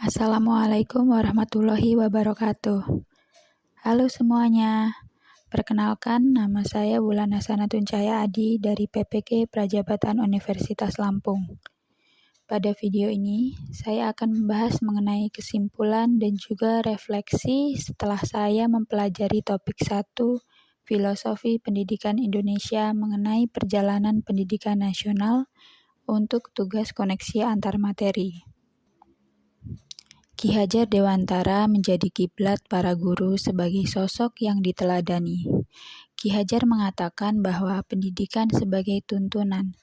Assalamualaikum warahmatullahi wabarakatuh. Halo semuanya, perkenalkan nama saya Wulan Hasanatun Cahya Adi dari PPK Prajabatan Universitas Lampung. Pada video ini, saya akan membahas mengenai kesimpulan dan juga refleksi setelah saya mempelajari topik 1, Filosofi Pendidikan Indonesia mengenai perjalanan pendidikan nasional untuk tugas koneksi antar materi. Ki Hajar Dewantara menjadi kiblat para guru sebagai sosok yang diteladani. Ki Hajar mengatakan bahwa pendidikan sebagai tuntunan,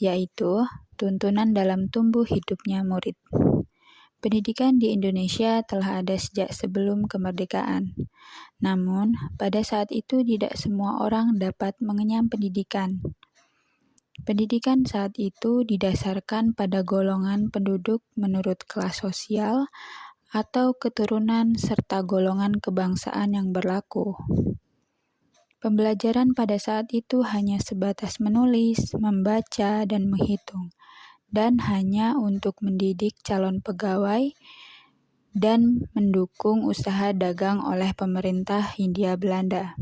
yaitu tuntunan dalam tumbuh hidupnya murid. Pendidikan di Indonesia telah ada sejak sebelum kemerdekaan. Namun, pada saat itu tidak semua orang dapat mengenyam pendidikan. Pendidikan saat itu didasarkan pada golongan penduduk menurut kelas sosial atau keturunan serta golongan kebangsaan yang berlaku. Pembelajaran pada saat itu hanya sebatas menulis, membaca, dan menghitung, dan hanya untuk mendidik calon pegawai dan mendukung usaha dagang oleh pemerintah Hindia Belanda.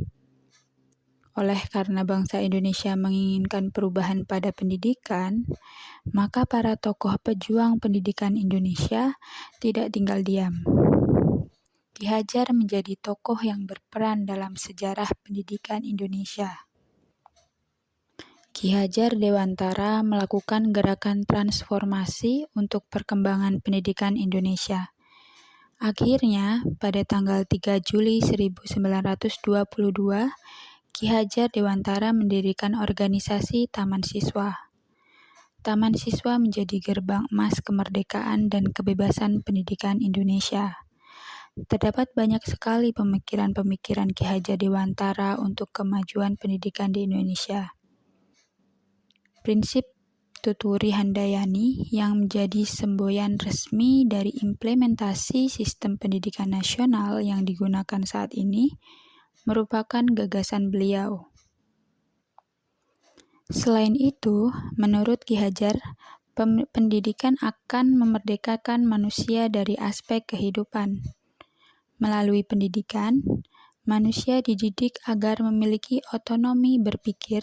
Oleh karena bangsa Indonesia menginginkan perubahan pada pendidikan, maka para tokoh pejuang pendidikan Indonesia tidak tinggal diam. Ki Hajar menjadi tokoh yang berperan dalam sejarah pendidikan Indonesia. Ki Hajar Dewantara melakukan gerakan transformasi untuk perkembangan pendidikan Indonesia. Akhirnya, pada tanggal 3 Juli 1922, Ki Hajar Dewantara mendirikan organisasi Taman Siswa. Taman Siswa menjadi gerbang emas kemerdekaan dan kebebasan pendidikan Indonesia. Terdapat banyak sekali pemikiran-pemikiran Ki Hajar Dewantara untuk kemajuan pendidikan di Indonesia. Prinsip Tuturi Handayani yang menjadi semboyan resmi dari implementasi sistem pendidikan nasional yang digunakan saat ini merupakan gagasan beliau. Selain itu, menurut Ki Hajar, pendidikan akan memerdekakan manusia dari aspek kehidupan. Melalui pendidikan, manusia dididik agar memiliki otonomi berpikir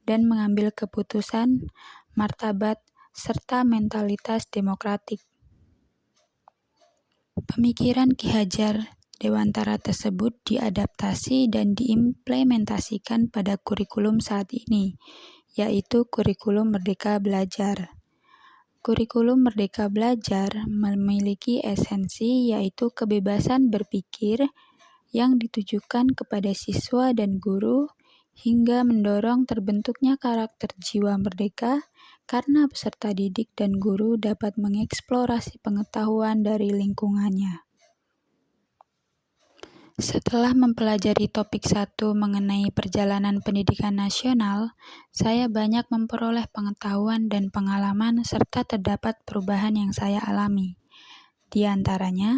dan mengambil keputusan, martabat, serta mentalitas demokratik. Pemikiran Ki Hajar Dewantara tersebut diadaptasi dan diimplementasikan pada kurikulum saat ini, yaitu kurikulum Merdeka Belajar. Kurikulum Merdeka Belajar memiliki esensi yaitu kebebasan berpikir yang ditujukan kepada siswa dan guru hingga mendorong terbentuknya karakter jiwa merdeka karena peserta didik dan guru dapat mengeksplorasi pengetahuan dari lingkungannya. Setelah mempelajari topik 1 mengenai perjalanan pendidikan nasional, saya banyak memperoleh pengetahuan dan pengalaman serta terdapat perubahan yang saya alami. Di antaranya,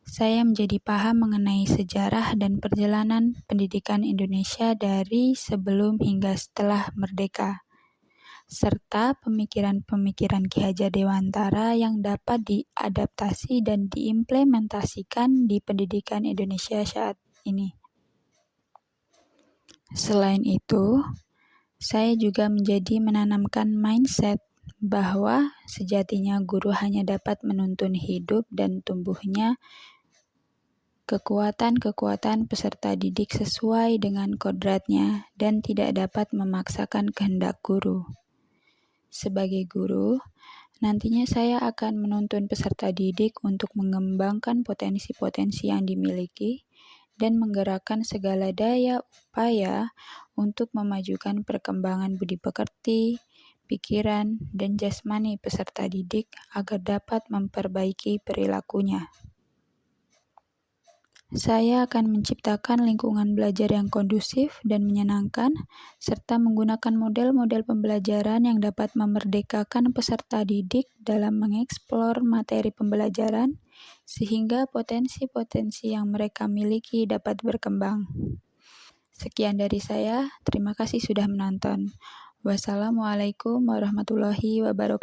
saya menjadi paham mengenai sejarah dan perjalanan pendidikan Indonesia dari sebelum hingga setelah merdeka, serta pemikiran-pemikiran Ki Hajar Dewantara yang dapat diadaptasi dan diimplementasikan di pendidikan Indonesia saat ini. Selain itu, saya juga menjadi menanamkan mindset bahwa sejatinya guru hanya dapat menuntun hidup dan tumbuhnya kekuatan-kekuatan peserta didik sesuai dengan kodratnya dan tidak dapat memaksakan kehendak guru. Sebagai guru, nantinya saya akan menuntun peserta didik untuk mengembangkan potensi-potensi yang dimiliki dan menggerakkan segala daya upaya untuk memajukan perkembangan budi pekerti, pikiran, dan jasmani peserta didik agar dapat memperbaiki perilakunya. Saya akan menciptakan lingkungan belajar yang kondusif dan menyenangkan, serta menggunakan model-model pembelajaran yang dapat memerdekakan peserta didik dalam mengeksplor materi pembelajaran, sehingga potensi-potensi yang mereka miliki dapat berkembang. Sekian dari saya, terima kasih sudah menonton. Wassalamualaikum warahmatullahi wabarakatuh.